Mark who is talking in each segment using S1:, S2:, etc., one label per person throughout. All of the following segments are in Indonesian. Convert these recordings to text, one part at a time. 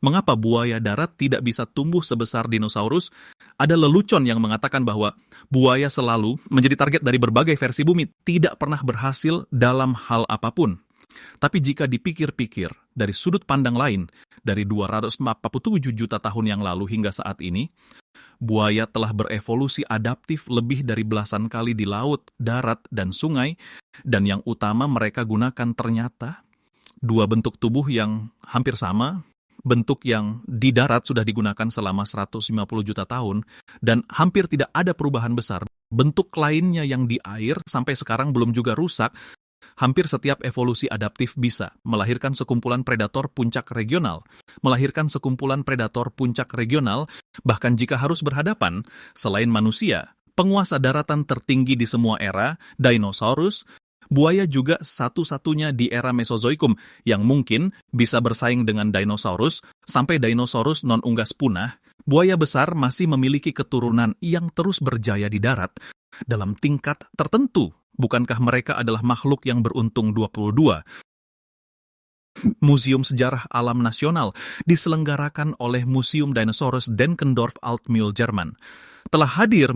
S1: Mengapa buaya darat tidak bisa tumbuh sebesar dinosaurus? Ada lelucon yang mengatakan bahwa buaya selalu menjadi target dari berbagai versi bumi, tidak pernah berhasil dalam hal apapun. Tapi jika dipikir-pikir dari sudut pandang lain, dari 247 juta tahun yang lalu hingga saat ini, buaya telah berevolusi adaptif lebih dari belasan kali di laut, darat, dan sungai, dan yang utama mereka gunakan ternyata dua bentuk tubuh yang hampir sama. Bentuk yang di darat sudah digunakan selama 150 juta tahun, dan hampir tidak ada perubahan besar. Bentuk lainnya yang di air sampai sekarang belum juga rusak. Hampir setiap evolusi adaptif bisa melahirkan sekumpulan predator puncak regional, bahkan jika harus berhadapan, selain manusia, penguasa daratan tertinggi di semua era, dinosaurus, buaya juga satu-satunya di era Mesozoikum yang mungkin bisa bersaing dengan dinosaurus. Sampai dinosaurus non-unggas punah, buaya besar masih memiliki keturunan yang terus berjaya di darat dalam tingkat tertentu. Bukankah mereka adalah makhluk yang beruntung 22? Museum Sejarah Alam Nasional diselenggarakan oleh Museum Dinosaurus Denkendorf Altmühl, Jerman. Telah hadir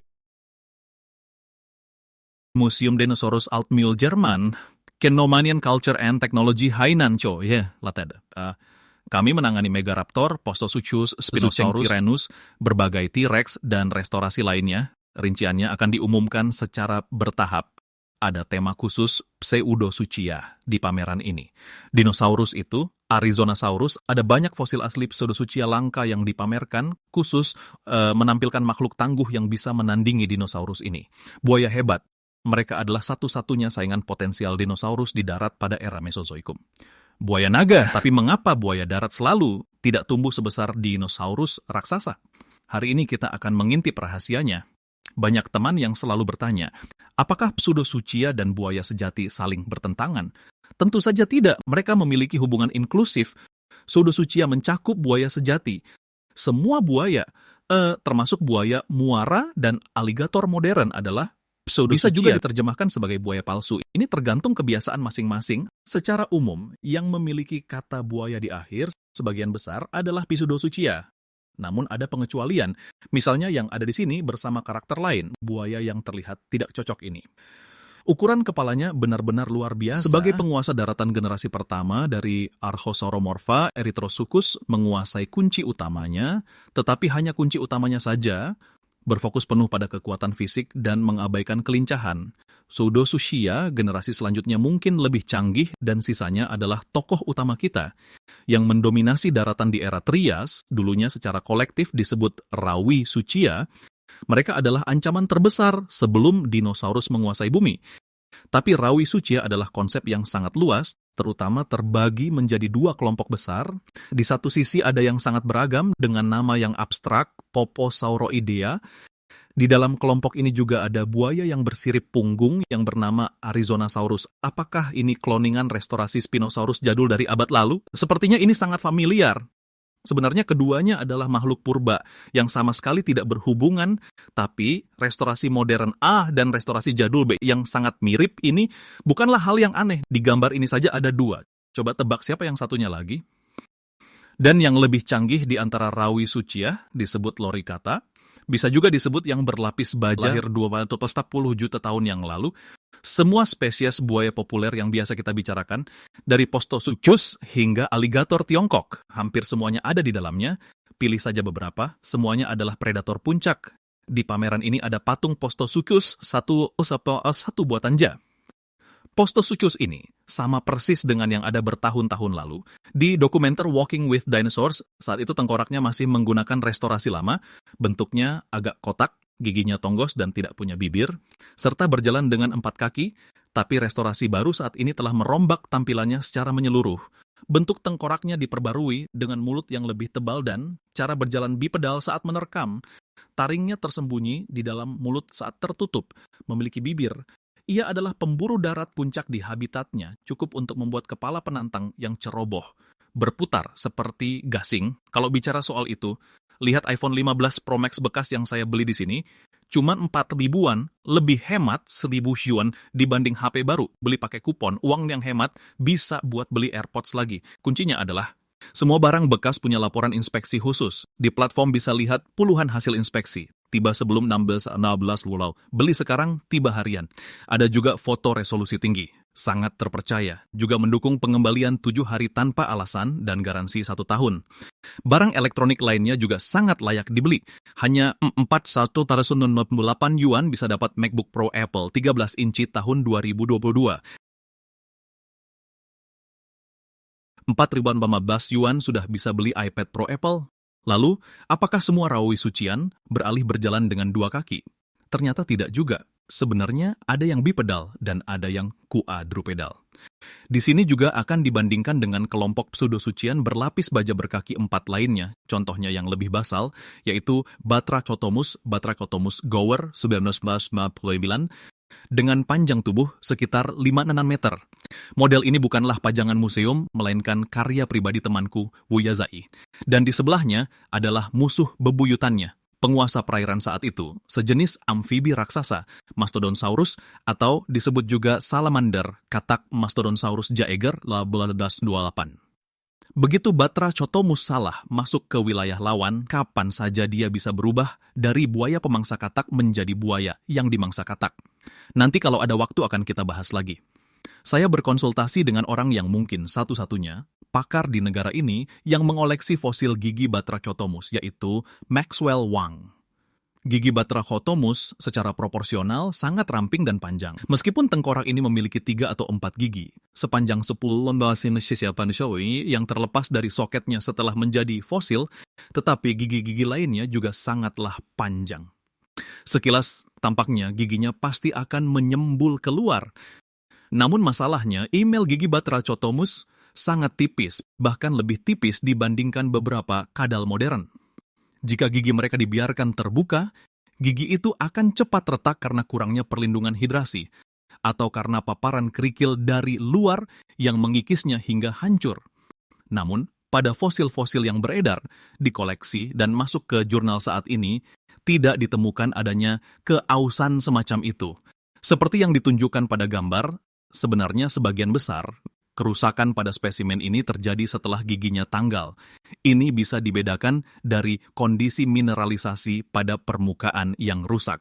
S1: Museum Dinosaurus Altmühl, Jerman, Kenomanian Culture and Technology Hainan Cho, kami menangani Megaraptor, Postosuchus, Spinosaurus, Tyrannus, berbagai T-Rex, dan restorasi lainnya. Rinciannya akan diumumkan secara bertahap. Ada tema khusus Pseudosuchia di pameran ini. Dinosaurus itu, Arizonasaurus, ada banyak fosil asli Pseudosuchia langka yang dipamerkan, khusus menampilkan makhluk tangguh yang bisa menandingi dinosaurus ini. Buaya hebat. Mereka adalah satu-satunya saingan potensial dinosaurus di darat pada era Mesozoikum. Buaya naga, tapi mengapa buaya darat selalu tidak tumbuh sebesar dinosaurus raksasa? Hari ini kita akan mengintip rahasianya. Banyak teman yang selalu bertanya, apakah Pseudosuchia dan buaya sejati saling bertentangan? Tentu saja tidak, mereka memiliki hubungan inklusif. Pseudosuchia mencakup buaya sejati. Semua buaya, termasuk buaya muara dan aligator modern adalah Pseudosuchia. Bisa juga diterjemahkan sebagai buaya palsu. Ini tergantung kebiasaan masing-masing. Secara umum, yang memiliki kata buaya di akhir, sebagian besar adalah Pseudosuchia. Namun ada pengecualian, misalnya yang ada di sini bersama karakter lain, buaya yang terlihat tidak cocok ini. Ukuran kepalanya benar-benar luar biasa. Sebagai penguasa daratan generasi pertama dari Archosauromorpha, Erythrosuchus menguasai kunci utamanya, tetapi hanya kunci utamanya saja, berfokus penuh pada kekuatan fisik dan mengabaikan kelincahan. Pseudosuchia, generasi selanjutnya mungkin lebih canggih dan sisanya adalah tokoh utama kita yang mendominasi daratan di era Trias, dulunya secara kolektif disebut Rawisuchia. Mereka adalah ancaman terbesar sebelum dinosaurus menguasai bumi. Tapi Rawisuchia adalah konsep yang sangat luas, terutama terbagi menjadi dua kelompok besar. Di satu sisi ada yang sangat beragam dengan nama yang abstrak, Poposauroidea. Di dalam kelompok ini juga ada buaya yang bersirip punggung yang bernama Arizonasaurus. Apakah ini kloningan restorasi Spinosaurus jadul dari abad lalu? Sepertinya ini sangat familiar. Sebenarnya keduanya adalah makhluk purba yang sama sekali tidak berhubungan, tapi restorasi modern A dan restorasi jadul B yang sangat mirip ini bukanlah hal yang aneh. Di gambar ini saja ada dua. Coba tebak siapa yang satunya lagi? Dan yang lebih canggih di antara Rawisuchia disebut Loricata. Bisa juga disebut yang berlapis baja, lahir 20 juta tahun yang lalu. Semua spesies buaya populer yang biasa kita bicarakan, dari Postosuchus hingga aligator Tiongkok, hampir semuanya ada di dalamnya. Pilih saja beberapa, semuanya adalah predator puncak. Di pameran ini ada patung Postosuchus, satu buatan Ja. Postosuchus ini sama persis dengan yang ada bertahun-tahun lalu. Di dokumenter Walking with Dinosaurs, saat itu tengkoraknya masih menggunakan restorasi lama, bentuknya agak kotak, giginya tonggos dan tidak punya bibir, serta berjalan dengan 4 kaki, tapi restorasi baru saat ini telah merombak tampilannya secara menyeluruh. Bentuk tengkoraknya diperbarui dengan mulut yang lebih tebal dan cara berjalan bipedal saat menerkam. Taringnya tersembunyi di dalam mulut saat tertutup, memiliki bibir. Ia adalah pemburu darat puncak di habitatnya, cukup untuk membuat kepala penantang yang ceroboh berputar seperti gasing. Kalau bicara soal itu, lihat iPhone 15 Pro Max bekas yang saya beli di sini, cuma 4 ribuan, lebih hemat 1.000 yuan dibanding HP baru. Beli pakai kupon, uang yang hemat bisa buat beli AirPods lagi. Kuncinya adalah Semua barang bekas punya laporan inspeksi khusus. Di platform bisa lihat puluhan hasil inspeksi. Tiba sebelum 16 lulau. Beli sekarang, tiba harian. Ada juga foto resolusi tinggi. Sangat terpercaya. Juga mendukung pengembalian 7 hari tanpa alasan dan garansi 1 tahun. Barang elektronik lainnya juga sangat layak dibeli. Hanya 4.198 yuan bisa dapat MacBook Pro Apple 13 inci tahun 2022. 4.015 yuan sudah bisa beli iPad Pro Apple. Lalu, apakah semua rawi sucian beralih berjalan dengan 2 kaki? Ternyata tidak juga. Sebenarnya ada yang bipedal dan ada yang quadrupedal. Di sini juga akan dibandingkan dengan kelompok pseudosucian berlapis baja berkaki 4 lainnya, contohnya yang lebih basal, yaitu Batrachotomus gower 1959, dengan panjang tubuh sekitar 5 nanometer. Model ini bukanlah pajangan museum, melainkan karya pribadi temanku, Wu Yazai. Dan di sebelahnya adalah musuh bebuyutannya, penguasa perairan saat itu, sejenis amfibi raksasa, Mastodonsaurus, atau disebut juga salamander, katak Mastodonsaurus jaeger 1828. Begitu Batrachotomus salah masuk ke wilayah lawan, kapan saja dia bisa berubah dari buaya pemangsa katak menjadi buaya yang dimangsa katak. Nanti kalau ada waktu akan kita bahas lagi. Saya berkonsultasi dengan orang yang mungkin satu-satunya pakar di negara ini yang mengoleksi fosil gigi Batrachotomus, yaitu Maxwell Wang. Gigi Batrachotomus secara proporsional sangat ramping dan panjang. Meskipun tengkorak ini memiliki 3 atau 4 gigi, sepanjang 10 yang terlepas dari soketnya setelah menjadi fosil, tetapi gigi-gigi lainnya juga sangatlah panjang. Sekilas tampaknya giginya pasti akan menyembul keluar. Namun masalahnya, email gigi Batrachotomus sangat tipis, bahkan lebih tipis dibandingkan beberapa kadal modern. Jika gigi mereka dibiarkan terbuka, gigi itu akan cepat retak karena kurangnya perlindungan hidrasi, atau karena paparan kerikil dari luar yang mengikisnya hingga hancur. Namun, pada fosil-fosil yang beredar, dikoleksi dan masuk ke jurnal saat ini, tidak ditemukan adanya keausan semacam itu. Seperti yang ditunjukkan pada gambar, sebenarnya sebagian besar kerusakan pada spesimen ini terjadi setelah giginya tanggal. Ini bisa dibedakan dari kondisi mineralisasi pada permukaan yang rusak.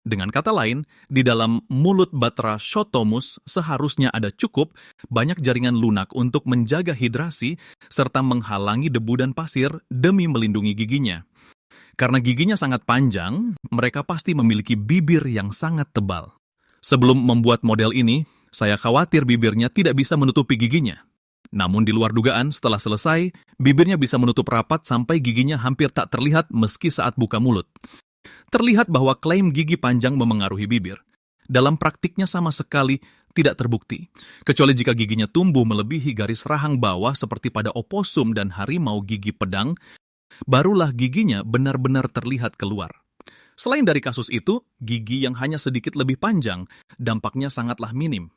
S1: Dengan kata lain, di dalam mulut Batrachotomus seharusnya ada cukup banyak jaringan lunak untuk menjaga hidrasi serta menghalangi debu dan pasir demi melindungi giginya. Karena giginya sangat panjang, mereka pasti memiliki bibir yang sangat tebal. Sebelum membuat model ini, saya khawatir bibirnya tidak bisa menutupi giginya. Namun di luar dugaan, setelah selesai, bibirnya bisa menutup rapat sampai giginya hampir tak terlihat meski saat buka mulut. Terlihat bahwa klaim gigi panjang memengaruhi bibir. Dalam praktiknya sama sekali tidak terbukti. Kecuali jika giginya tumbuh melebihi garis rahang bawah seperti pada oposum dan harimau gigi pedang, barulah giginya benar-benar terlihat keluar. Selain dari kasus itu, gigi yang hanya sedikit lebih panjang, dampaknya sangatlah minim.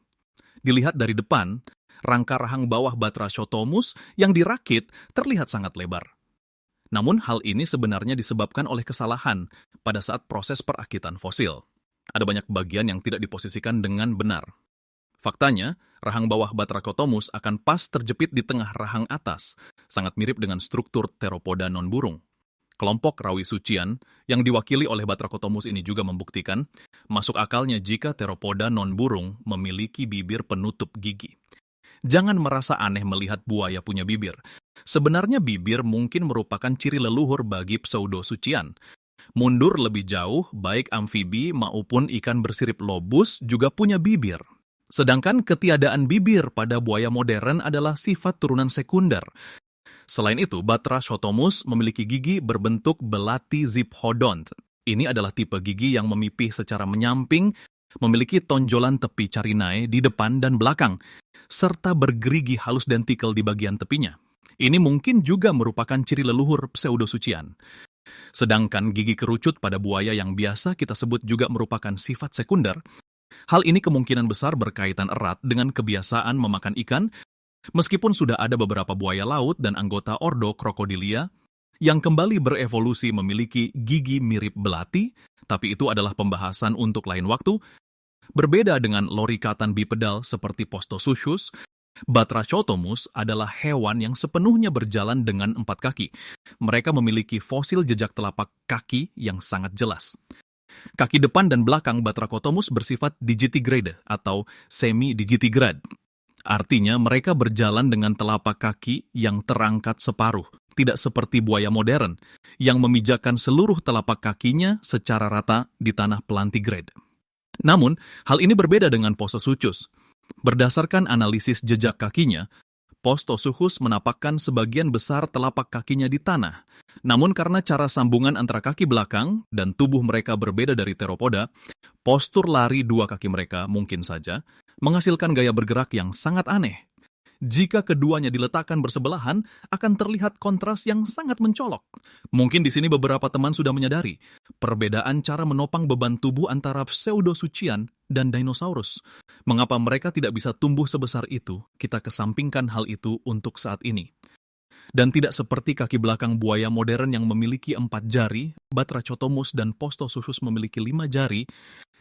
S1: Dilihat dari depan, rangka rahang bawah Batrachotomus yang dirakit terlihat sangat lebar. Namun hal ini sebenarnya disebabkan oleh kesalahan pada saat proses perakitan fosil. Ada banyak bagian yang tidak diposisikan dengan benar. Faktanya, rahang bawah Batrachotomus akan pas terjepit di tengah rahang atas, sangat mirip dengan struktur teropoda non-burung. Kelompok rawi sucian yang diwakili oleh Batrachotomus ini juga membuktikan masuk akalnya jika teropoda non-burung memiliki bibir penutup gigi. Jangan merasa aneh melihat buaya punya bibir. Sebenarnya bibir mungkin merupakan ciri leluhur bagi pseudosucian. Mundur lebih jauh, baik amfibi maupun ikan bersirip lobus juga punya bibir. Sedangkan ketiadaan bibir pada buaya modern adalah sifat turunan sekunder. Selain itu, Batrachotomus memiliki gigi berbentuk belati ziphodont. Ini adalah tipe gigi yang memipih secara menyamping, memiliki tonjolan tepi carinae di depan dan belakang, serta bergerigi halus dentikel di bagian tepinya. Ini mungkin juga merupakan ciri leluhur pseudosucian. Sedangkan gigi kerucut pada buaya yang biasa kita sebut juga merupakan sifat sekunder. Hal ini kemungkinan besar berkaitan erat dengan kebiasaan memakan ikan, meskipun sudah ada beberapa buaya laut dan anggota ordo Crocodilia yang kembali berevolusi memiliki gigi mirip belati, tapi itu adalah pembahasan untuk lain waktu. Berbeda dengan lorikatan bipedal seperti Postosuchus, Batrachotomus adalah hewan yang sepenuhnya berjalan dengan 4 kaki. Mereka memiliki fosil jejak telapak kaki yang sangat jelas. Kaki depan dan belakang Batrachotomus bersifat digitigrade atau semi-digitigrade. Artinya mereka berjalan dengan telapak kaki yang terangkat separuh, tidak seperti buaya modern yang memijakan seluruh telapak kakinya secara rata di tanah plantigrade. Namun, hal ini berbeda dengan Postosuchus. Berdasarkan analisis jejak kakinya, Postosuchus menapakkan sebagian besar telapak kakinya di tanah. Namun karena cara sambungan antara kaki belakang dan tubuh mereka berbeda dari teropoda, postur lari dua kaki mereka mungkin saja menghasilkan gaya bergerak yang sangat aneh. Jika keduanya diletakkan bersebelahan, akan terlihat kontras yang sangat mencolok. Mungkin di sini beberapa teman sudah menyadari perbedaan cara menopang beban tubuh antara Pseudosuchian dan dinosaurus. Mengapa mereka tidak bisa tumbuh sebesar itu? Kita kesampingkan hal itu untuk saat ini. Dan tidak seperti kaki belakang buaya modern yang memiliki 4 jari, Batrachotomus dan Postosuchus memiliki 5 jari,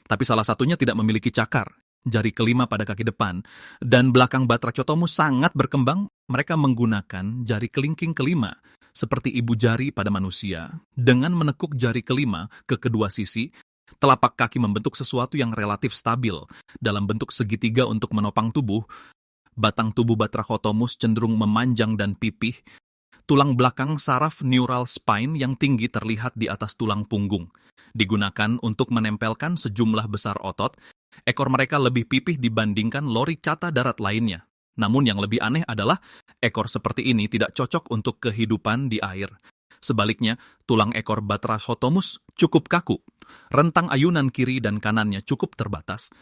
S1: tapi salah satunya tidak memiliki cakar. Jari kelima pada kaki depan, dan belakang Batrachotomus sangat berkembang, mereka menggunakan jari kelingking kelima, seperti ibu jari pada manusia. Dengan menekuk jari kelima ke kedua sisi, telapak kaki membentuk sesuatu yang relatif stabil. Dalam bentuk segitiga untuk menopang tubuh, batang tubuh Batrachotomus cenderung memanjang dan pipih. Tulang belakang saraf neural spine yang tinggi terlihat di atas tulang punggung. Digunakan untuk menempelkan sejumlah besar otot. Ekor mereka lebih pipih dibandingkan loricata darat lainnya. Namun yang lebih aneh adalah ekor seperti ini tidak cocok untuk kehidupan di air. Sebaliknya, tulang ekor Batrachotomus cukup kaku. Rentang ayunan kiri dan kanannya cukup terbatas.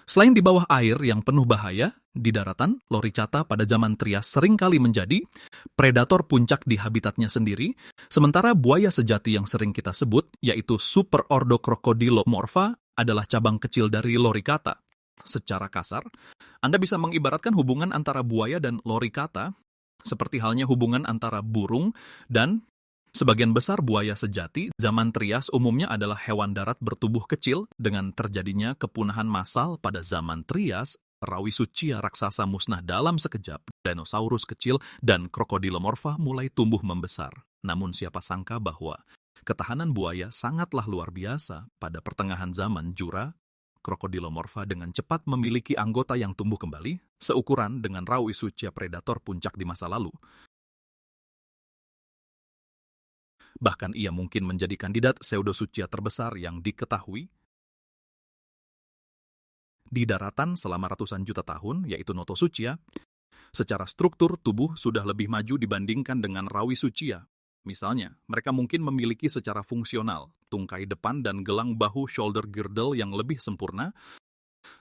S1: Selain di bawah air yang penuh bahaya, di daratan, loricata pada zaman Trias seringkali menjadi predator puncak di habitatnya sendiri, sementara buaya sejati yang sering kita sebut, yaitu superordo Crocodylomorpha, adalah cabang kecil dari loricata. Secara kasar, Anda bisa mengibaratkan hubungan antara buaya dan loricata, seperti halnya hubungan antara burung dan sebagian besar buaya sejati. Zaman Trias umumnya adalah hewan darat bertubuh kecil. Dengan terjadinya kepunahan massal pada zaman Trias, Rawisuchia raksasa musnah dalam sekejap. Dinosaurus kecil dan Crocodylomorpha mulai tumbuh membesar. Namun siapa sangka bahwa ketahanan buaya sangatlah luar biasa. Pada pertengahan zaman Jura, Crocodylomorpha dengan cepat memiliki anggota yang tumbuh kembali, seukuran dengan Rawisuchia predator puncak di masa lalu. Bahkan ia mungkin menjadi kandidat Pseudosuchia terbesar yang diketahui di daratan selama ratusan juta tahun, yaitu Notosuchia. Secara struktur, tubuh sudah lebih maju dibandingkan dengan Rawisuchia. Misalnya, mereka mungkin memiliki secara fungsional tungkai depan dan gelang bahu shoulder girdle yang lebih sempurna,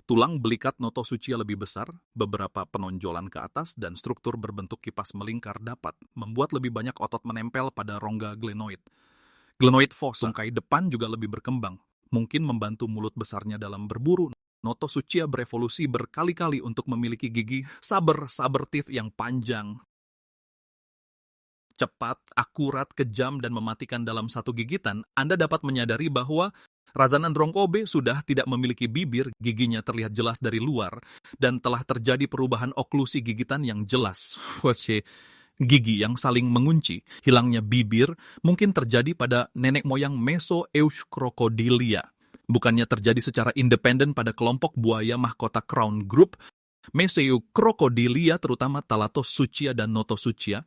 S1: tulang belikat Notosuchia lebih besar, beberapa penonjolan ke atas, dan struktur berbentuk kipas melingkar dapat membuat lebih banyak otot menempel pada rongga glenoid. Glenoid fossa tungkai depan juga lebih berkembang, mungkin membantu mulut besarnya dalam berburu. Notosuchia berevolusi berkali-kali untuk memiliki gigi saber teeth yang panjang, cepat, akurat, kejam, dan mematikan dalam satu gigitan. Anda dapat menyadari bahwa Razanandrongkobe sudah tidak memiliki bibir, giginya terlihat jelas dari luar, dan telah terjadi perubahan oklusi gigitan yang jelas. Gigi yang saling mengunci, hilangnya bibir, mungkin terjadi pada nenek moyang Mesoeuchrocodilia. Bukannya terjadi secara independen pada kelompok buaya mahkota Crown Group, Mesoeuchrocodilia terutama Thalattosuchia dan Notosuchia.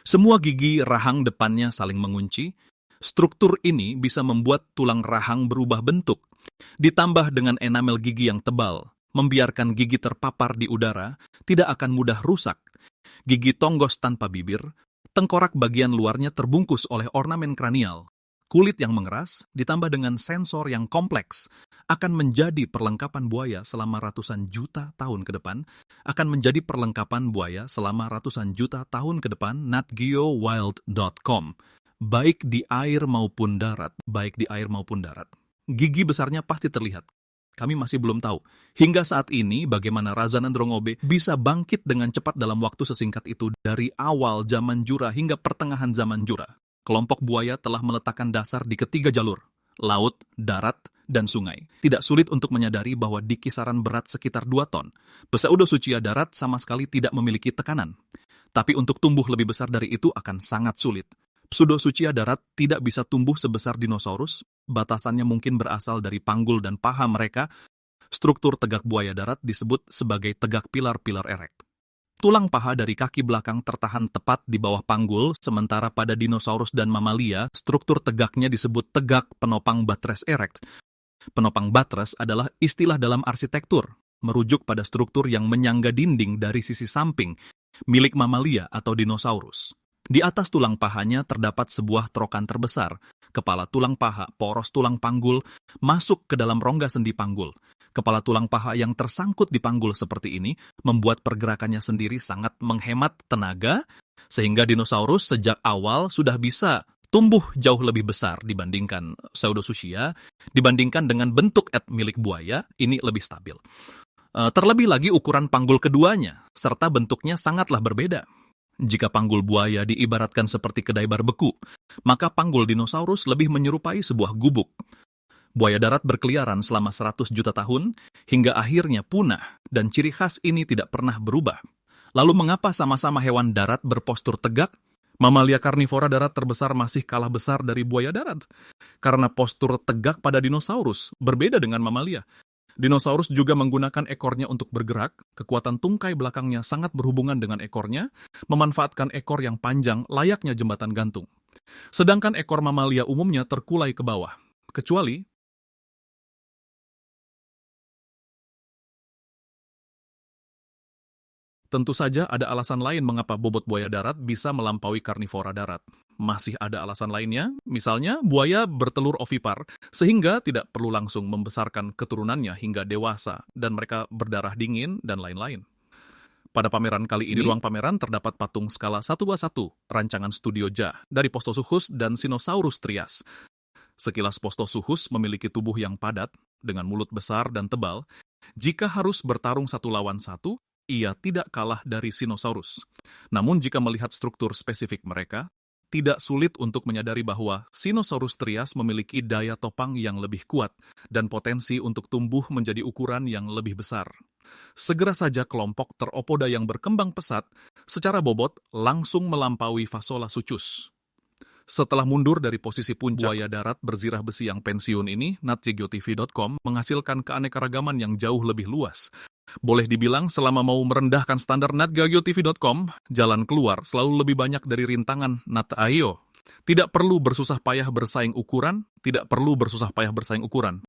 S1: Semua gigi rahang depannya saling mengunci. Struktur ini bisa membuat tulang rahang berubah bentuk, ditambah dengan enamel gigi yang tebal, membiarkan gigi terpapar di udara, tidak akan mudah rusak. Gigi tonggos tanpa bibir, tengkorak bagian luarnya terbungkus oleh ornamen kranial. Kulit yang mengeras, ditambah dengan sensor yang kompleks, akan menjadi perlengkapan buaya selama ratusan juta tahun ke depan, akan menjadi perlengkapan buaya selama ratusan juta tahun ke depan. NatGeoWild.com. Baik di air maupun darat, gigi besarnya pasti terlihat. Kami masih belum tahu, hingga saat ini bagaimana Razanandrongkobe bisa bangkit dengan cepat dalam waktu sesingkat itu dari awal zaman Jura hingga pertengahan zaman Jura. Kelompok buaya telah meletakkan dasar di ketiga jalur, laut, darat, dan sungai. Tidak sulit untuk menyadari bahwa di kisaran berat sekitar 2 ton, Pseudosuchia darat sama sekali tidak memiliki tekanan. Tapi untuk tumbuh lebih besar dari itu akan sangat sulit. Pseudosuchia darat tidak bisa tumbuh sebesar dinosaurus, batasannya mungkin berasal dari panggul dan paha mereka. Struktur tegak buaya darat disebut sebagai tegak pilar-pilar erect. Tulang paha dari kaki belakang tertahan tepat di bawah panggul, sementara pada dinosaurus dan mamalia, struktur tegaknya disebut tegak penopang buttress erect. Penopang buttress adalah istilah dalam arsitektur, merujuk pada struktur yang menyangga dinding dari sisi samping, milik mamalia atau dinosaurus. Di atas tulang pahanya terdapat sebuah trokan terbesar, kepala tulang paha, poros tulang panggul, masuk ke dalam rongga sendi panggul. Kepala tulang paha yang tersangkut di panggul seperti ini membuat pergerakannya sendiri sangat menghemat tenaga, sehingga dinosaurus sejak awal sudah bisa tumbuh jauh lebih besar dibandingkan Pseudosuchia, dibandingkan dengan bentuk milik buaya, ini lebih stabil. Terlebih lagi ukuran panggul keduanya, serta bentuknya sangatlah berbeda. Jika panggul buaya diibaratkan seperti kedai barbeku, maka panggul dinosaurus lebih menyerupai sebuah gubuk. Buaya darat berkeliaran selama 100 juta tahun, hingga akhirnya punah, dan ciri khas ini tidak pernah berubah. Lalu mengapa sama-sama hewan darat berpostur tegak? Mamalia karnivora darat terbesar masih kalah besar dari buaya darat. Karena postur tegak pada dinosaurus berbeda dengan mamalia. Dinosaurus juga menggunakan ekornya untuk bergerak, kekuatan tungkai belakangnya sangat berhubungan dengan ekornya, memanfaatkan ekor yang panjang layaknya jembatan gantung. Sedangkan ekor mamalia umumnya terkulai ke bawah, kecuali tentu saja ada alasan lain mengapa bobot buaya darat bisa melampaui karnivora darat. Masih ada alasan lainnya, misalnya buaya bertelur ovipar, sehingga tidak perlu langsung membesarkan keturunannya hingga dewasa, dan mereka berdarah dingin, dan lain-lain. Pada pameran kali ini, di ruang pameran terdapat patung skala 1:1, rancangan Studio Ja, dari Postosuchus dan Sinosaurus trias. Sekilas Postosuchus memiliki tubuh yang padat, dengan mulut besar dan tebal. Jika harus bertarung 1 lawan 1, ia tidak kalah dari Sinosaurus. Namun jika melihat struktur spesifik mereka, tidak sulit untuk menyadari bahwa Sinosaurus trias memiliki daya topang yang lebih kuat dan potensi untuk tumbuh menjadi ukuran yang lebih besar. Segera saja kelompok Theropoda yang berkembang pesat secara bobot langsung melampaui Phaseolasuchus. Setelah mundur dari posisi puncak, buaya darat berzirah besi yang pensiun ini, natgeotv.com menghasilkan keanekaragaman yang jauh lebih luas. Boleh dibilang selama mau merendahkan standar natgeotv.com, jalan keluar selalu lebih banyak dari rintangan Nat.io. Tidak perlu bersusah payah bersaing ukuran,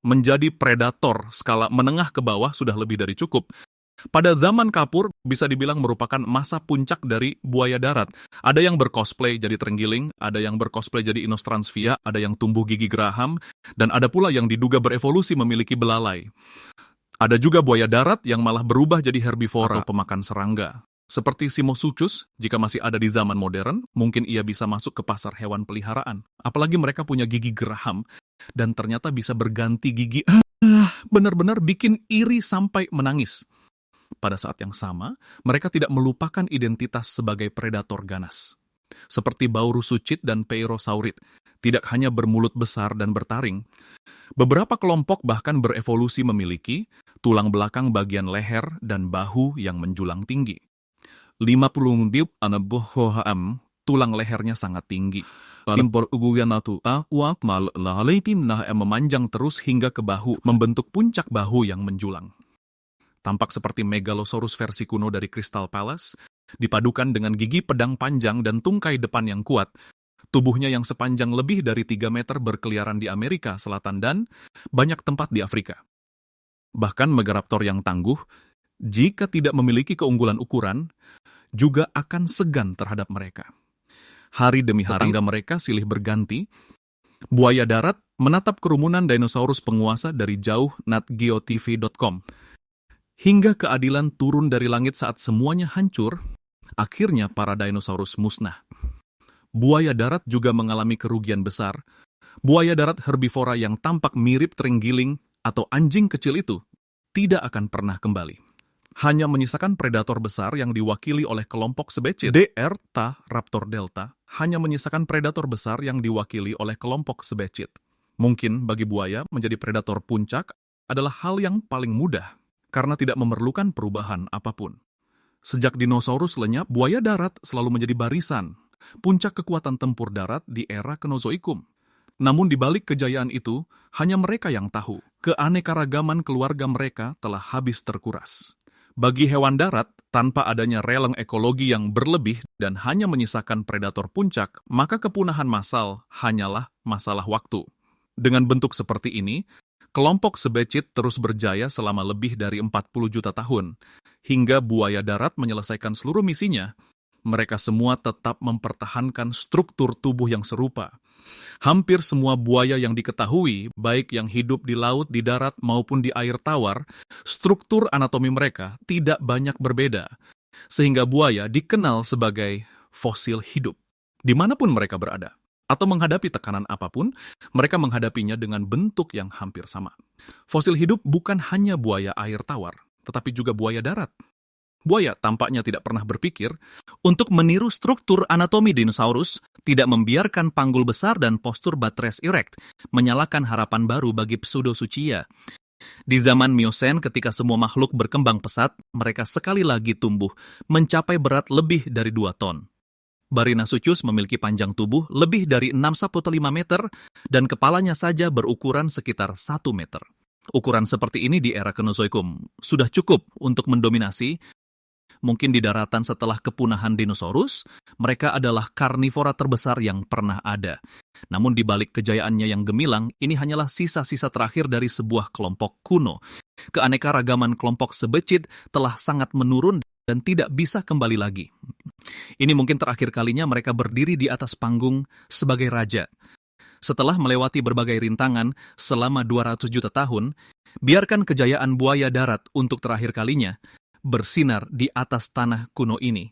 S1: Menjadi predator skala menengah ke bawah sudah lebih dari cukup. Pada zaman kapur, bisa dibilang merupakan masa puncak dari buaya darat. Ada yang bercosplay jadi terenggiling, ada yang bercosplay jadi Inostransvia, ada yang tumbuh gigi geraham, dan ada pula yang diduga berevolusi memiliki belalai. Ada juga buaya darat yang malah berubah jadi herbivora atau pemakan serangga. Seperti Simosuchus, jika masih ada di zaman modern, mungkin ia bisa masuk ke pasar hewan peliharaan. Apalagi mereka punya gigi geraham, dan ternyata bisa berganti gigi. Benar-benar bikin iri sampai menangis. Pada saat yang sama, mereka tidak melupakan identitas sebagai predator ganas. Seperti Baurusuchid dan Peirosaurid, tidak hanya bermulut besar dan bertaring. Beberapa kelompok bahkan berevolusi memiliki tulang belakang bagian leher dan bahu yang menjulang tinggi. 50 diup anabohoham, tulang lehernya sangat tinggi. Memanjang terus hingga ke bahu, membentuk puncak bahu yang menjulang. Tampak seperti Megalosaurus versi kuno dari Crystal Palace, dipadukan dengan gigi pedang panjang dan tungkai depan yang kuat. Tubuhnya yang sepanjang lebih dari 3 meter berkeliaran di Amerika Selatan dan banyak tempat di Afrika. Bahkan Megaraptor yang tangguh, jika tidak memiliki keunggulan ukuran, juga akan segan terhadap mereka. Hari demi hari, tetangga mereka silih berganti. Buaya darat menatap kerumunan dinosaurus penguasa dari jauh natgeotv.com. Hingga keadilan turun dari langit saat semuanya hancur, akhirnya para dinosaurus musnah. Buaya darat juga mengalami kerugian besar. Buaya darat herbivora yang tampak mirip terenggiling atau anjing kecil itu tidak akan pernah kembali. Hanya menyisakan predator besar yang diwakili oleh kelompok sebecit. Raptor delta hanya menyisakan predator besar yang diwakili oleh kelompok sebecit. Mungkin bagi buaya menjadi predator puncak adalah hal yang paling mudah karena tidak memerlukan perubahan apapun. Sejak dinosaurus lenyap, buaya darat selalu menjadi barisan, puncak kekuatan tempur darat di era Kenozoikum. Namun di balik kejayaan itu, hanya mereka yang tahu, keanekaragaman keluarga mereka telah habis terkuras. Bagi hewan darat, tanpa adanya releng ekologi yang berlebih dan hanya menyisakan predator puncak, maka kepunahan massal hanyalah masalah waktu. Dengan bentuk seperti ini, kelompok sebecit terus berjaya selama lebih dari 40 juta tahun. Hingga buaya darat menyelesaikan seluruh misinya, mereka semua tetap mempertahankan struktur tubuh yang serupa. Hampir semua buaya yang diketahui, baik yang hidup di laut, di darat, maupun di air tawar, struktur anatomi mereka tidak banyak berbeda, sehingga buaya dikenal sebagai fosil hidup. Dimanapun mereka berada, atau menghadapi tekanan apapun, mereka menghadapinya dengan bentuk yang hampir sama. Fosil hidup bukan hanya buaya air tawar, tetapi juga buaya darat. Buaya tampaknya tidak pernah berpikir untuk meniru struktur anatomi dinosaurus, tidak membiarkan panggul besar dan postur buttress erect menyalakan harapan baru bagi Pseudosuchia. Di zaman Miosen, ketika semua makhluk berkembang pesat, mereka sekali lagi tumbuh, mencapai berat lebih dari 2 ton. Barinasuchus memiliki panjang tubuh lebih dari 6,5 meter dan kepalanya saja berukuran sekitar 1 meter. Ukuran seperti ini di era Kenozoikum sudah cukup untuk mendominasi. Mungkin di daratan setelah kepunahan dinosaurus, mereka adalah karnivora terbesar yang pernah ada. Namun di balik kejayaannya yang gemilang, ini hanyalah sisa-sisa terakhir dari sebuah kelompok kuno. Keanekaragaman kelompok sebecit telah sangat menurun dan tidak bisa kembali lagi. Ini mungkin terakhir kalinya mereka berdiri di atas panggung sebagai raja. Setelah melewati berbagai rintangan selama 200 juta tahun, biarkan kejayaan buaya darat untuk terakhir kalinya bersinar di atas tanah kuno ini.